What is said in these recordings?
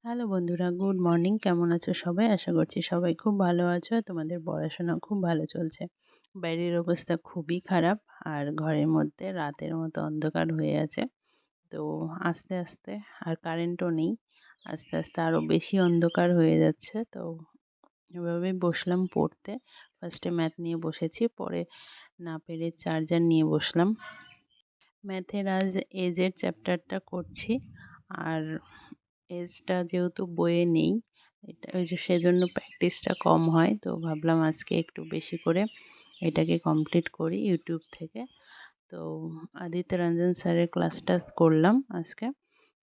Hello বন্ধুরা, good morning. কেমন আছো সবাই? আশা করছি সবাই খুব ভালো আছো আর তোমাদের পড়াশোনা খুব ভালো চলছে। বাইরের অবস্থা খুবই খারাপ আর ঘরের মধ্যে রাতের মতো অন্ধকার হয়ে আছে। তো আস্তে আস্তে আর কারেন্টও নেই। আস্তে আস্তে আরও বেশি অন্ধকার হয়ে যাচ্ছে। তো এভাবেই বসলাম পড়তে। ফার্স্টে ম্যাথ নিয়ে বসেছি, পরে না পেরে চার্জার নিয়ে বসলাম। ম্যাথের আজ এজের চ্যাপ্টারটা করছি। আর এজটা যেহেতু বইয়ে নেই, এটা ওই যে সেজন্য প্র্যাকটিসটা কম হয়। তো ভাবলাম আজকে একটু বেশি করে এটাকে কমপ্লিট করি ইউটিউব থেকে। তো আদিত্য রঞ্জন স্যারের ক্লাসটা করলাম আজকে।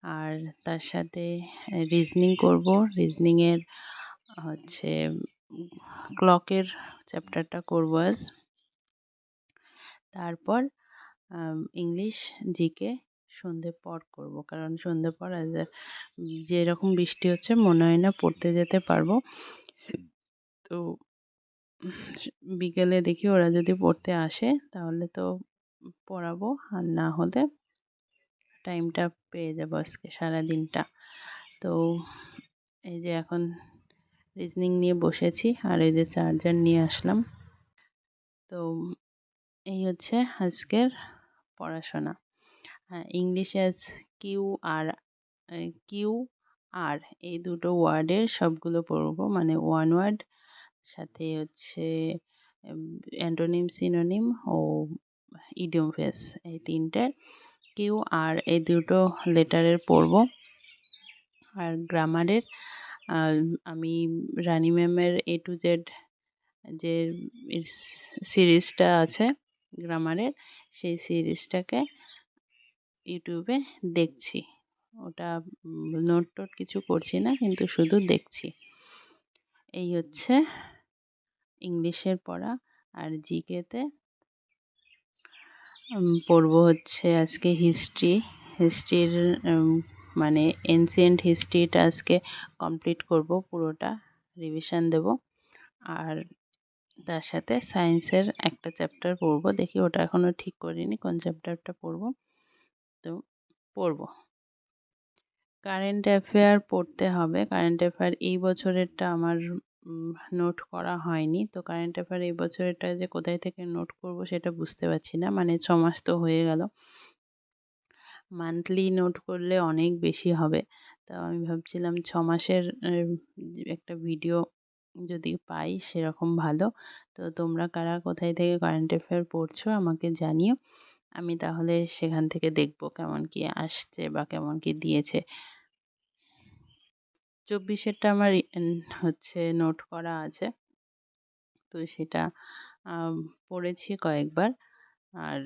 আর তার সাথে রিজনিং করব। রিজনিংয়ের হচ্ছে ক্লকের চ্যাপ্টারটা করব আজ। তারপর ইংলিশ জিকে সন্ধ্যের পর করব, কারণ সন্ধ্যের পর আজ যেরকম বৃষ্টি হচ্ছে মনে হয় না পড়তে যেতে পারবো। তো বিকেলে দেখি ওরা যদি পড়তে আসে তাহলে তো পড়াবো, আর না হলে টাইমটা পেয়ে যাবো আজকে সারাদিনটা। তো এই যে এখন রিজনিং নিয়ে বসেছি আর এই যে চার্জার নিয়ে আসলাম। তো এই হচ্ছে আজকের পড়াশোনা। হ্যাঁ, ইংলিশে আজ কিউ আর কিউ আর এই দুটো ওয়ার্ডের সবগুলো পড়বো, মানে ওয়ান ওয়ার্ড সাথে হচ্ছে অ্যান্টোনিম, সিনোনিম ও ইডিয়ম ফ্রেজ, এই তিনটের কিউ আর এই দুটো লেটারের পড়বো। আর গ্রামারের আমি রানী ম্যামের এ টু জেড যে সিরিজটা আছে গ্রামারের, সেই সিরিজটাকে ইউটিউবে দেখছি। ওটা নোট টোট কিছু করছি না, কিন্তু শুধু দেখছি। এই হচ্ছে ইংলিশের পড়া। আর জিকেতে পড়বো হচ্ছে আজকে হিস্ট্রির মানে এনসিয়েন্ট হিস্ট্রিটা আজকে কমপ্লিট করব, পুরোটা রিভিশন দেব। আর তার সাথে সায়েন্সের একটা চ্যাপ্টার পড়বো, দেখি ওটা এখনও ঠিক করিনি কোন চ্যাপ্টারটা পড়বো। তো পড়বো। কারেন্ট অ্যাফেয়ার পড়তে হবে। কারেন্ট অ্যাফেয়ার এই বছরেরটা আমার নোট করা হয়নি। তো কারেন্ট অ্যাফেয়ার এই বছরেরটা যে কোথায় থেকে নোট করব সেটা বুঝতে পারছি না। মানে 6 মাস তো হয়ে গেল। মান্থলি নোট করলে অনেক বেশি হবে। তো আমি ভাবছিলাম 6 মাসের একটা ভিডিও যদি পাই সেরকম ভালো। তো তোমরা কারা কোথায় থেকে কারেন্ট অ্যাফেয়ার পড়ছো আমাকে জানিও। আমি তাহলে সেখান থেকে দেখব কেমন কি আসছে বা কেমন কি দিয়েছে। 24-এরটা আমার হচ্ছে নোট করা আছে। তো সেটা পড়েছি কয়েকবার। আর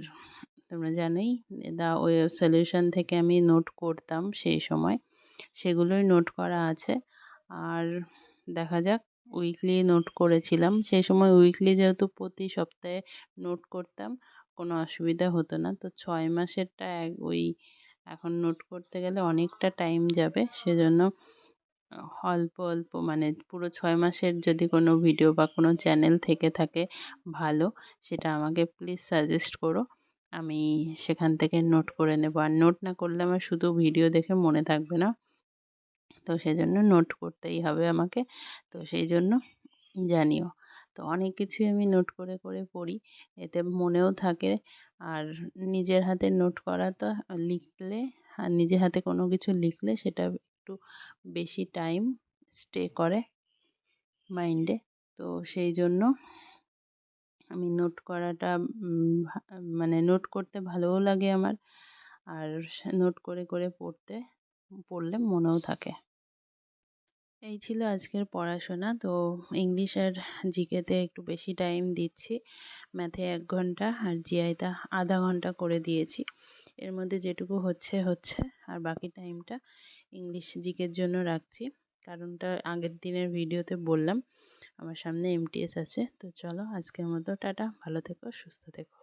তোমরা জানোই দা ওয়ে অফ সলিউশন থেকে আমি নোট করতাম সেই সময়, সেগুলোই নোট করা আছে। আর দেখা যাক, উইকলি নোট করেছিলাম সেই সময়। উইকলি যেহেতু প্রতি সপ্তাহে নোট করতাম, কোনো অসুবিধা হতো না। তো 6 মাসেরটা ওই এখন নোট করতে গেলে অনেকটা টাইম যাবে, সেজন্য অল্প অল্প মানে পুরো 6 মাসের যদি কোনো ভিডিও বা কোনো চ্যানেল থেকে থাকে ভালো, সেটা আমাকে প্লিজ সাজেস্ট করো। আমি সেখান থেকে নোট করে নেব। আর নোট না করলে আমার শুধু ভিডিও দেখে মনে থাকবে না। তো সেজন্য নোট করতেই হবে আমাকে। তো সেই জন্য জানিও। তো অনেক কিছুই আমি নোট করে করে পড়ি, এতে মনেও থাকে। আর নিজের হাতে নোট করা তো লিখলে, আর নিজের হাতে কোনো কিছু লিখলে সেটা একটু বেশি টাইম স্টে করে মাইন্ডে। তো সেই জন্য আমি নোট করাটা মানে নোট করতে ভালোও লাগে আমার। আর নোট করে করে পড়লে মনেও থাকে। এই ছিল আজকের পড়াশোনা। তো ইংলিশ আর জিকেতে একটু বেশি টাইম দিচ্ছি। ম্যাথে 1 ঘন্টা আর জিআইতে আধা ঘন্টা করে দিয়েছি। এর মধ্যে যেটুকু হচ্ছে হচ্ছে, আর বাকি টাইমটা ইংলিশ জিকের জন্য রাখছি। কারণটা আগের দিনের ভিডিওতে বললাম। আমার সামনে এমটিএস আছে। তো চলো আজকের মতো টাটা, ভালো থেকো, সুস্থ থেকো।